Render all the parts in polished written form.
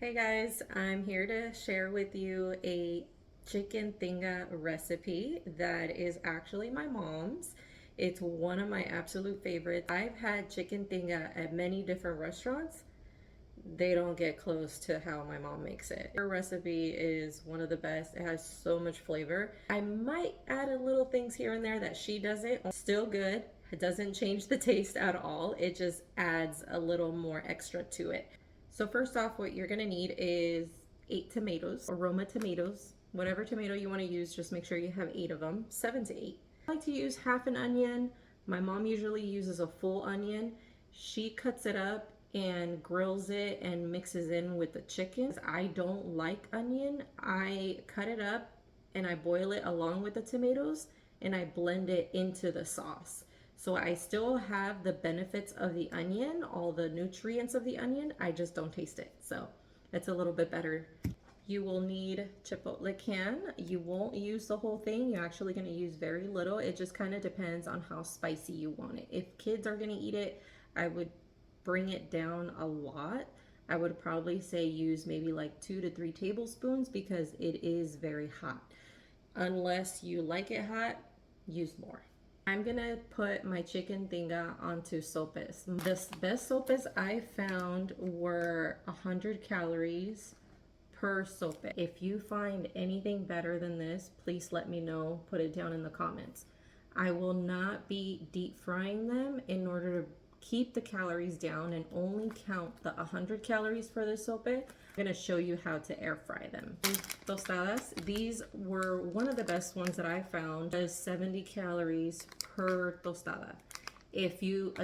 Hey guys, I'm here to share with you a chicken tinga recipe that is actually my mom's. It's one of my absolute favorites. I've had chicken tinga at many different restaurants. They don't get close to how my mom makes it. Her recipe is one of the best. It has so much flavor. I might add a little things here and there that she doesn't. Still good. It doesn't change the taste at all. It just adds a little more extra to it. So first off, what you're gonna need is 8 tomatoes, aroma tomatoes. Whatever tomato you wanna use, just make sure you have 8 of them, 7 to 8. I like to use half an onion. My mom usually uses a full onion. She cuts it up and grills it and mixes in with the chicken. I don't like onion. I cut it up and I boil it along with the tomatoes and I blend it into the sauce. So I still have the benefits of the onion, all the nutrients of the onion, I just don't taste it. So it's a little bit better. You will need chipotle can. You won't use the whole thing. You're actually gonna use very little. It just kind of depends on how spicy you want it. If kids are gonna eat it, I would bring it down a lot. I would probably say use maybe like 2 to 3 tablespoons because it is very hot. Unless you like it hot, use more. I'm gonna put my chicken tinga onto sopes. The best sopes I found were 100 calories per sope. If you find anything better than this, please let me know. Put it down in the comments. I will not be deep frying them in order to keep the calories down and only count the 100 calories for the sope. I'm gonna show you how to air fry them. Tostadas, these were one of the best ones that I found. Is 70 calories per tostada. If you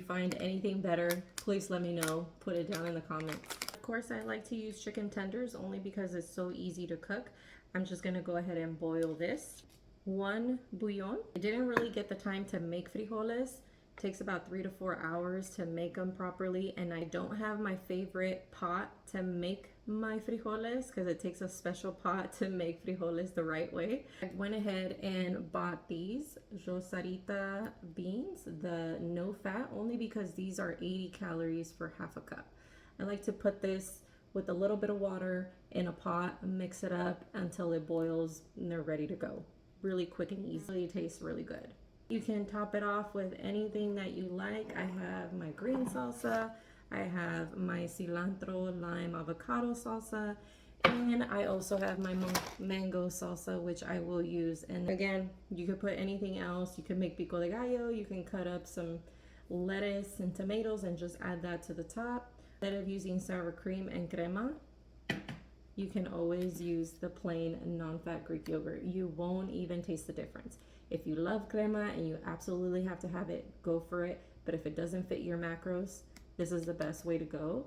find anything better, please let me know. Put it down in the comments. Of course, I like to use chicken tenders only because it's so easy to cook. I'm just gonna go ahead and boil this. 1 bouillon. I didn't really get the time to make frijoles. Takes about 3 to 4 hours to make them properly, and I don't have my favorite pot to make my frijoles because it takes a special pot to make frijoles the right way. I went ahead and bought these Rosarita beans, the no fat, only because these are 80 calories for half a cup. I like to put this with a little bit of water in a pot, mix it up until it boils and they're ready to go. Really quick and easy. It tastes really good. You can top it off with anything that you like. I have my green salsa, I have my cilantro, lime, avocado salsa, and I also have my mango salsa, which I will use. And again, you could put anything else. You can make pico de gallo, you can cut up some lettuce and tomatoes and just add that to the top. Instead of using sour cream and crema, you can always use the plain non-fat Greek yogurt. You won't even taste the difference. If you love crema and you absolutely have to have it, go for it. But if it doesn't fit your macros, this is the best way to go,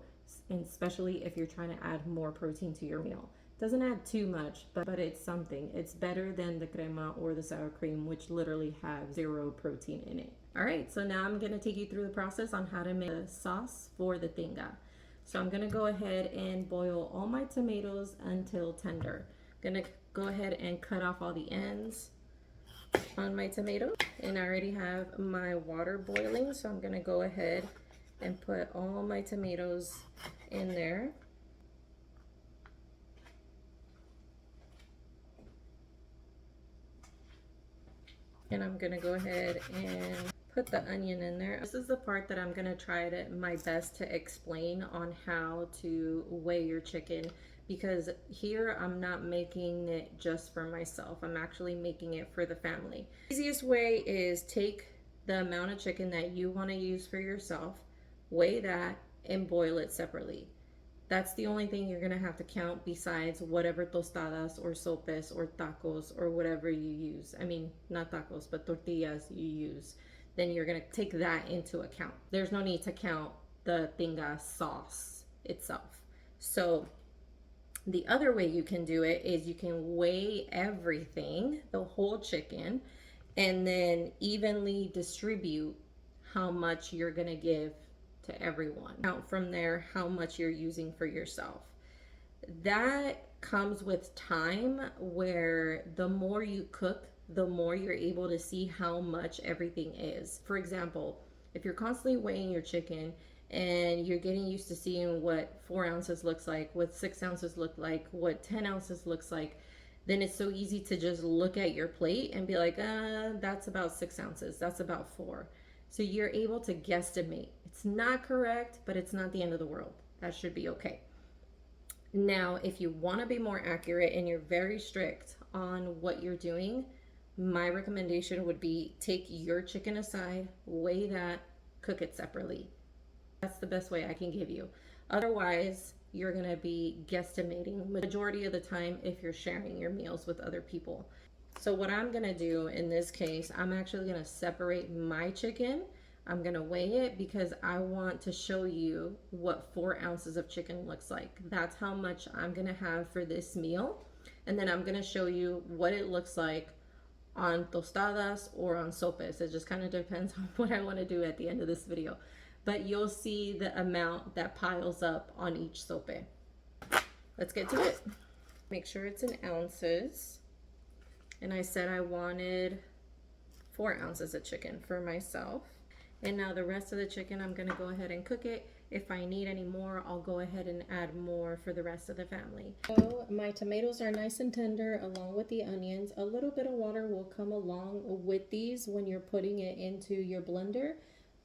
and especially if you're trying to add more protein to your meal. Doesn't add too much, but it's something. It's better than the crema or the sour cream, which literally have 0 protein in it. All right, so now I'm gonna take you through the process on how to make a sauce for the tinga. So I'm gonna go ahead and boil all my tomatoes until tender. Gonna go ahead and cut off all the ends on my tomato, and I already have my water boiling, so I'm gonna go ahead and put all my tomatoes in there. And I'm gonna go ahead and put the onion in there. This is the part that I'm gonna try my best to explain on how to weigh your chicken, because here I'm not making it just for myself. I'm actually making it for the family. The easiest way is take the amount of chicken that you want to use for yourself, weigh that, and boil it separately. That's the only thing you're gonna have to count besides whatever tostadas or sopes or tacos or whatever you use. I mean, not tacos, but tortillas you use. Then you're gonna take that into account. There's no need to count the tinga sauce itself. So the other way you can do it is you can weigh everything, the whole chicken, and then evenly distribute how much you're gonna give to everyone. Count from there how much you're using for yourself. That comes with time, where the more you cook, the more you're able to see how much everything is. For example, if you're constantly weighing your chicken and you're getting used to seeing what 4 ounces looks like, what 6 ounces look like, what 10 ounces looks like, then it's so easy to just look at your plate and be like, that's about 6 ounces, that's about four. So you're able to guesstimate. It's not correct, but it's not the end of the world. That should be okay. Now, if you want to be more accurate and you're very strict on what you're doing, my recommendation would be take your chicken aside, weigh that, cook it separately. That's the best way I can give you. Otherwise, you're going to be guesstimating majority of the time if you're sharing your meals with other people. So what I'm going to do in this case, I'm actually going to separate my chicken. I'm going to weigh it because I want to show you what 4 ounces of chicken looks like. That's how much I'm going to have for this meal. And then I'm going to show you what it looks like on Tostadas or on Sopes. It just kind of depends on what I want to do at the end of this video. But you'll see the amount that piles up on each sope. Let's get to it. Make sure it's in ounces. And I said I wanted 4 ounces of chicken for myself. And now the rest of the chicken, I'm gonna go ahead and cook it. If I need any more, I'll go ahead and add more for the rest of the family. So my tomatoes are nice and tender along with the onions. A little bit of water will come along with these when you're putting it into your blender.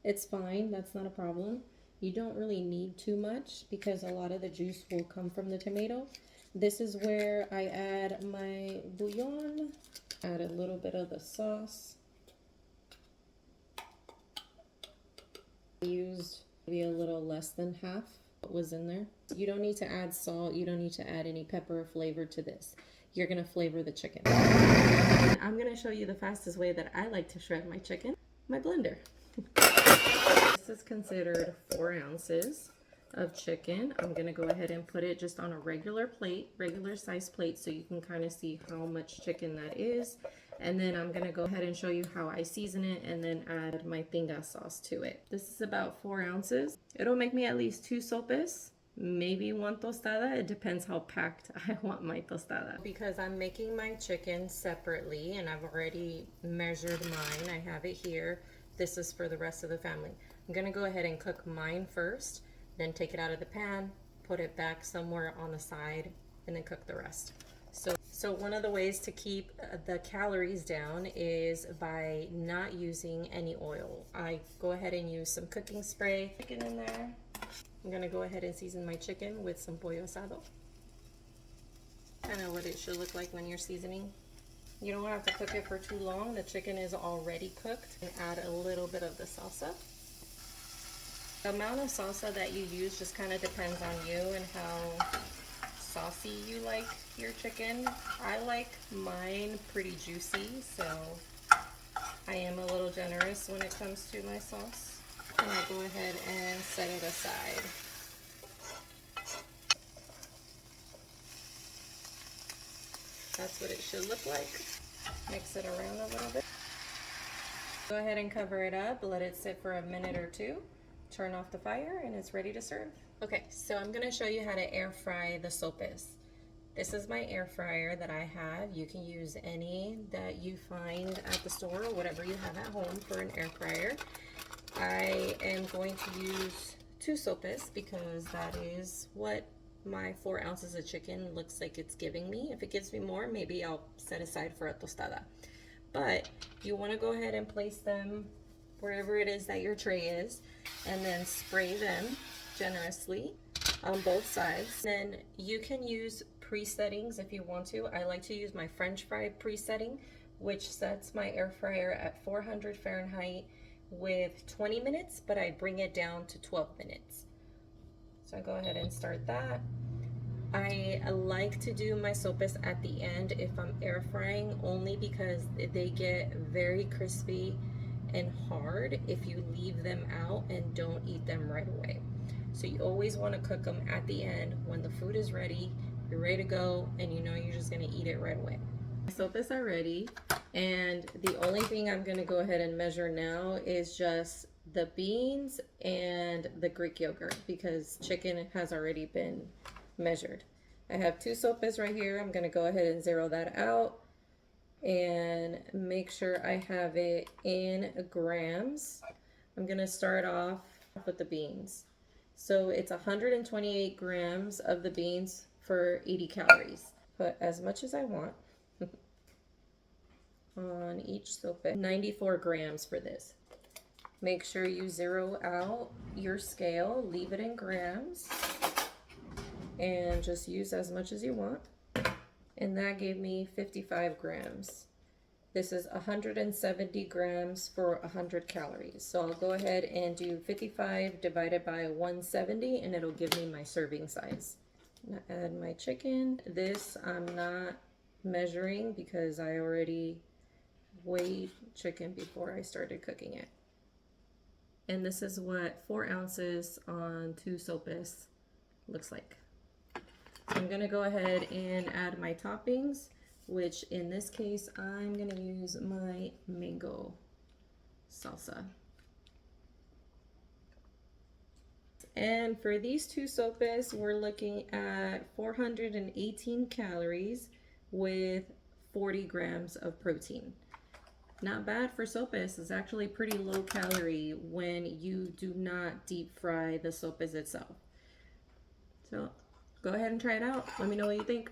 It's fine, that's not a problem. You don't really need too much because a lot of the juice will come from the tomato. This is where I add my bouillon, add a little bit of the sauce. I used maybe a little less than half what was in there. You don't need to add salt, you don't need to add any pepper or flavor to this. You're gonna flavor the chicken. And I'm gonna show you the fastest way that I like to shred my chicken, my blender. This is considered 4 ounces of chicken. I'm gonna go ahead and put it just on a regular plate, regular size plate, so you can kind of see how much chicken that is. And then I'm gonna go ahead and show you how I season it and then add my tinga sauce to it. This is about 4 ounces. It'll make me at least 2 sopes, maybe 1 tostada. It depends how packed I want my tostada. Because I'm making my chicken separately and I've already measured mine. I have it here. This is for the rest of the family. I'm gonna go ahead and cook mine first, then take it out of the pan, put it back somewhere on the side, and then cook the rest. So one of the ways to keep the calories down is by not using any oil. I go ahead and use some cooking spray. Chicken in there. I'm gonna go ahead and season my chicken with some pollo asado. Kind of what it should look like when you're seasoning. You don't have to cook it for too long. The chicken is already cooked. And add a little bit of the salsa. The amount of salsa that you use just kind of depends on you and how saucy you like your chicken. I like mine pretty juicy, so I am a little generous when it comes to my sauce. And I go ahead and set it aside. That's what it should look like. Mix it around a little bit. Go ahead and cover it up, let it sit for a minute or two. Turn off the fire and it's ready to serve. Okay, so I'm gonna show you how to air fry the sopes. This is my air fryer that I have. You can use any that you find at the store or whatever you have at home for an air fryer. I am going to use 2 sopes because that is what my 4 ounces of chicken looks like it's giving me. If it gives me more, maybe I'll set aside for a tostada. But you wanna go ahead and place them wherever it is that your tray is, and then spray them generously on both sides. Then you can use pre-settings if you want to. I like to use my French fry pre-setting, which sets my air fryer at 400 Fahrenheit with 20 minutes, but I bring it down to 12 minutes. So I go ahead and start that. I like to do my sopes at the end if I'm air frying, only because they get very crispy and hard if you leave them out and don't eat them right away. So you always want to cook them at the end when the food is ready, you're ready to go, and you know you're just going to eat it right away. My sopes are ready, and the only thing I'm going to go ahead and measure now is just the beans and the Greek yogurt, because chicken has already been measured. I have 2 sopes right here. I'm going to go ahead and zero that out and make sure I have it in grams. I'm going to start off with the beans. So it's 128 grams of the beans for 80 calories. Put as much as I want on each sope. 94 grams for this. Make sure you zero out your scale, leave it in grams, and just use as much as you want. And that gave me 55 grams. This is 170 grams for 100 calories. So I'll go ahead and do 55 divided by 170 and it'll give me my serving size. Now add my chicken. This I'm not measuring because I already weighed chicken before I started cooking it. And this is what 4 ounces on 2 sopes looks like. I'm gonna go ahead and add my toppings, which in this case, I'm gonna use my mango salsa. And for these 2 sopes, we're looking at 418 calories with 40 grams of protein. Not bad for sopes. It's actually pretty low calorie when you do not deep fry the sopes itself. So go ahead and try it out. Let me know what you think.